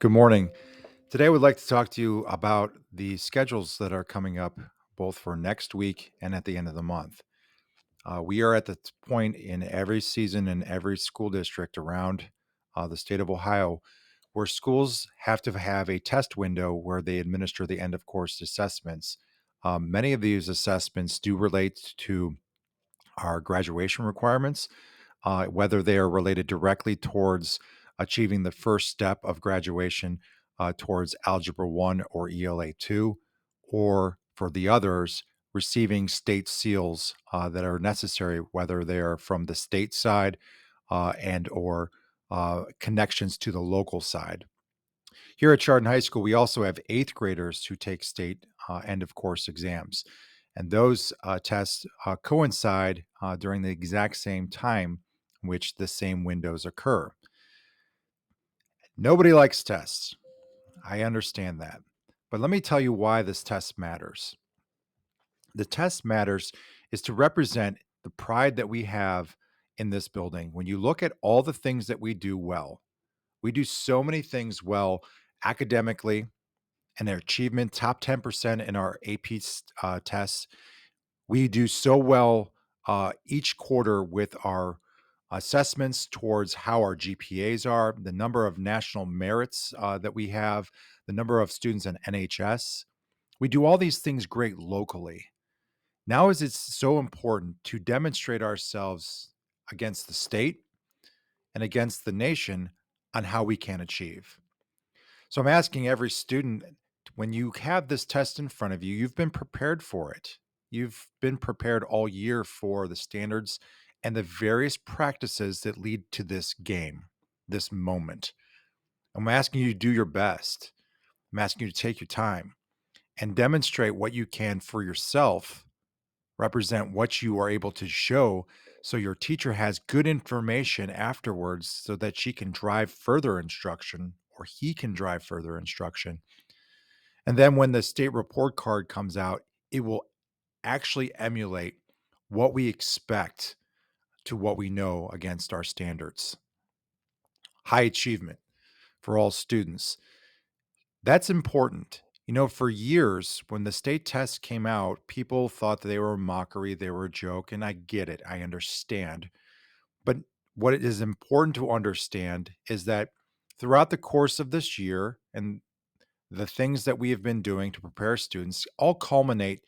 Good morning. Today, I would like to talk to you about the schedules that are coming up both for next week and at the end of the month. We are at the point in every season in every school district around the state of Ohio where schools have to have a test window where they administer the end of course assessments. Many of these assessments do relate to our graduation requirements, whether they are related directly towards achieving the first step of graduation towards Algebra 1 or ELA 2, or for the others, receiving state seals that are necessary, whether they are from the state side and or connections to the local side. Here at Chardon High School, we also have eighth graders who take state end of course exams. And those tests coincide during the exact same time in which the same windows occur. Nobody likes tests. I understand that. But let me tell you why this test matters. The test matters is to represent the pride that we have in this building. When you look at all the things that we do well, we do so many things well academically, and their achievement top 10% in our AP tests. We do so well each quarter with our assessments towards how our GPAs are, the number of national merits that we have, the number of students in NHS. We do all these things great locally. Now is it's so important to demonstrate ourselves against the state and against the nation on how we can achieve. So I'm asking every student, when you have this test in front of you, you've been prepared for it. You've been prepared all year for the standards and the various practices that lead to this game, this moment. I'm asking you to do your best. I'm asking you to take your time and demonstrate what you can for yourself, represent what you are able to show so your teacher has good information afterwards so that she can drive further instruction or he can drive further instruction. And then when the state report card comes out, it will actually emulate what we expect to what we know against our standards. High achievement for all students. That's important. You know, for years, when the state tests came out, people thought that they were a mockery, they were a joke, and I get it. I understand. But what it is important to understand is that throughout the course of this year and the things that we have been doing to prepare students all culminate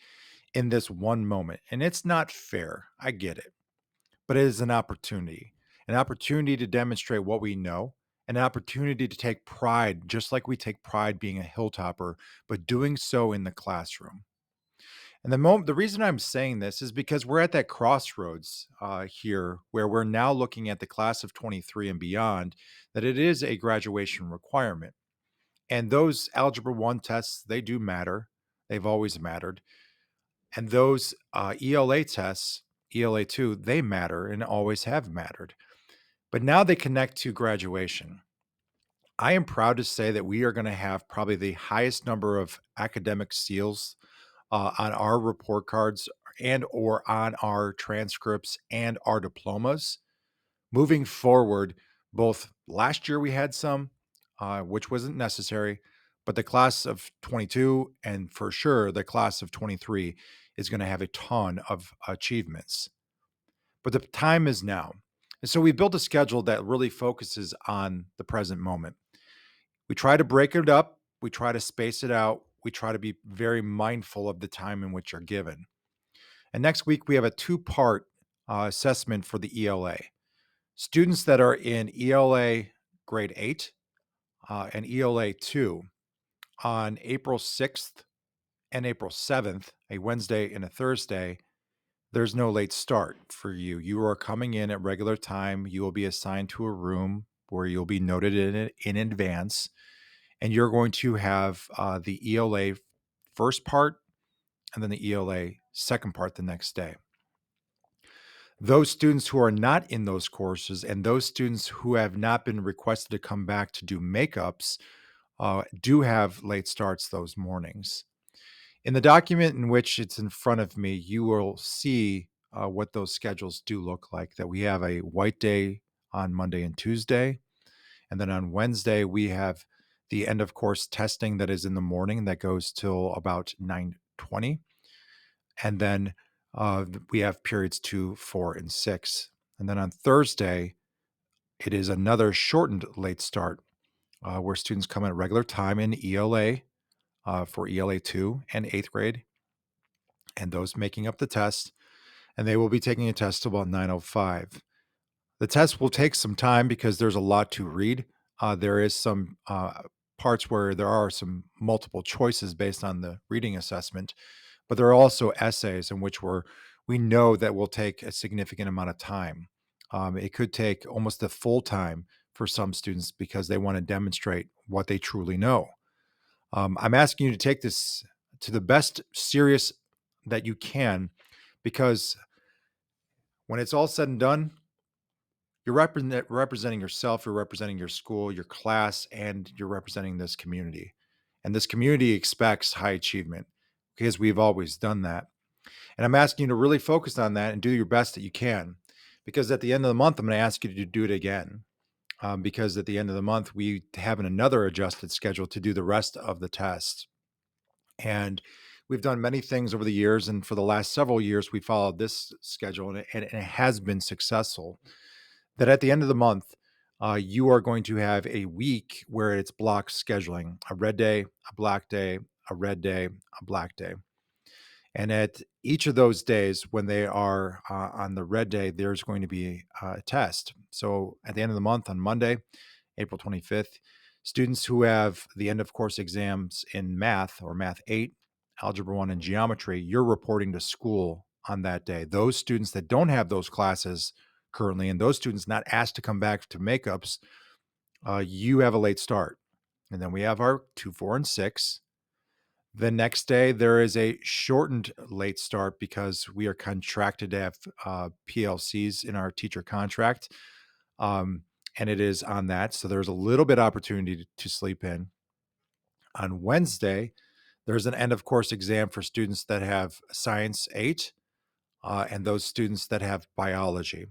in this one moment. And it's not fair. I get it. But it is an opportunity to demonstrate what we know, an opportunity to take pride, just like we take pride being a hilltopper, but doing so in the classroom. And the reason I'm saying this is because we're at that crossroads here where we're now looking at the class of 23 and beyond, that it is a graduation requirement. And those Algebra 1 tests, they do matter. They've always mattered. And those ELA tests, ELA 2, they matter and always have mattered. But now they connect to graduation. I am proud to say that we are going to have probably the highest number of academic seals on our report cards and or on our transcripts and our diplomas moving forward. Both last year we had some, which wasn't necessary, but the class of 22 and for sure the class of 23 is going to have a ton of achievements. But the time is now. And so we built a schedule that really focuses on the present moment. We try to break it up, we try to space it out, we try to be very mindful of the time in which you're given. And next week, we have a two-part assessment for the ELA. Students that are in ELA grade 8 and ELA 2 on April 6th and April 7th, a Wednesday and a Thursday, there's no late start for you. You are coming in at regular time. You will be assigned to a room where you'll be noted in advance, and you're going to have the ELA first part and then the ELA second part the next day. Those students who are not in those courses and those students who have not been requested to come back to do makeups do have late starts those mornings. In the document in which it's in front of me, you will see what those schedules do look like. That we have a white day on Monday and Tuesday. And then on Wednesday, we have the end of course testing that is in the morning that goes till about 9:20, and then we have periods 2, 4, and 6. And then on Thursday, it is another shortened late start where students come at regular time in ELA for ELA 2 and 8th grade, and those making up the test. And they will be taking a test till about 9:05. The test will take some time because there's a lot to read. There is some parts where there are some multiple choices based on the reading assessment, but there are also essays in which we know that will take a significant amount of time. It could take almost a full time for some students because they want to demonstrate what they truly know. I'm asking you to take this to the best serious that you can, because when it's all said and done, you're representing yourself, you're representing your school, your class, and you're representing this community. And this community expects high achievement because we've always done that. And I'm asking you to really focus on that and do your best that you can. Because at the end of the month, I'm going to ask you to do it again. Because at the end of the month, we have another adjusted schedule to do the rest of the test. And we've done many things over the years. And for the last several years, we followed this schedule, and it has been successful. That at the end of the month, you are going to have a week where it's block scheduling: a red day, a black day, a red day, a black day. And at each of those days, when they are on the red day, there's going to be a test. So at the end of the month, on Monday, April 25th, students who have the end of course exams in math or math 8, algebra 1, and geometry, you're reporting to school on that day. Those students that don't have those classes currently, and those students not asked to come back to makeups, you have a late start. And then we have our 2, 4, and 6. The next day, there is a shortened late start because we are contracted to have PLCs in our teacher contract. And it is on that. So there's a little bit opportunity to sleep in. On Wednesday, there's an end of course exam for students that have Science 8 and those students that have biology.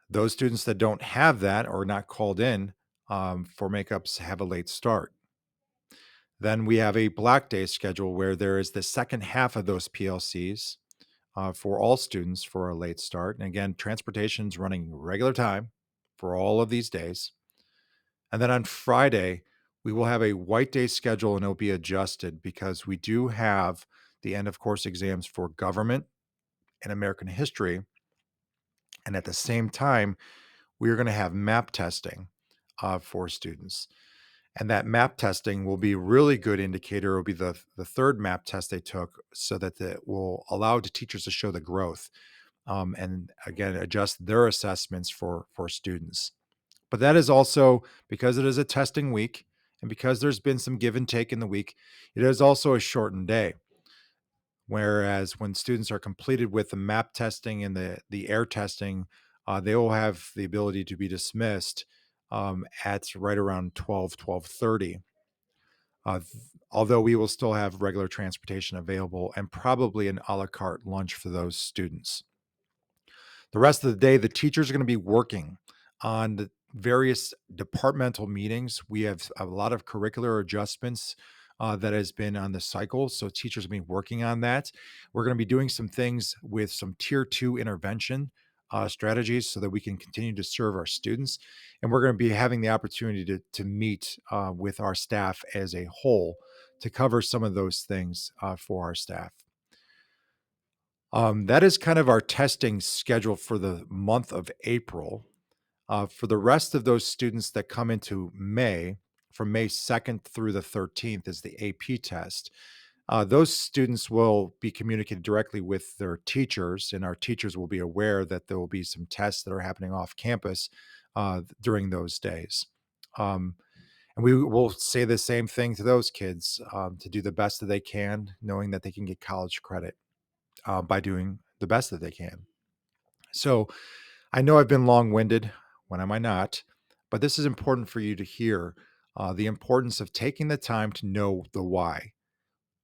Those students that don't have that or not called in for makeups have a late start. Then we have a black day schedule where there is the second half of those PLCs for all students for a late start. And again, transportation's running regular time for all of these days. And then on Friday, we will have a white day schedule, and it'll be adjusted because we do have the end of course exams for government and American history. And at the same time, we are going to have map testing for students. And that map testing will be a really good indicator. It will be the third map test they took, so that it will allow the teachers to show the growth and again adjust their assessments for students. But that is also because it is a testing week, and because there's been some give and take in the week, it is also a shortened day. Whereas when students are completed with the map testing and the air testing, they will have the ability to be dismissed at right around 12:30. Although we will still have regular transportation available and probably an a la carte lunch for those students. The rest of the day, the teachers are going to be working on the various departmental meetings. We have a lot of curricular adjustments that has been on the cycle. So teachers have been working on that. We're going to be doing some things with some tier 2 intervention strategies so that we can continue to serve our students. And we're going to be having the opportunity to meet with our staff as a whole to cover some of those things for our staff. That is kind of our testing schedule for the month of April. For the rest of those students that come into May, from May 2nd through the 13th is the AP test. Those students will be communicated directly with their teachers, and our teachers will be aware that there will be some tests that are happening off campus during those days. And we will say the same thing to those kids to do the best that they can, knowing that they can get college credit by doing the best that they can. So I know I've been long winded. When am I not? But this is important for you to hear the importance of taking the time to know the why,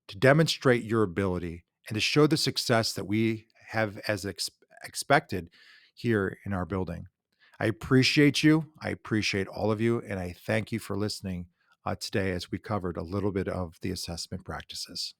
to demonstrate your ability, and to show the success that we have as expected here in our building. I appreciate you. I appreciate all of you. And I thank you for listening today as we covered a little bit of the assessment practices.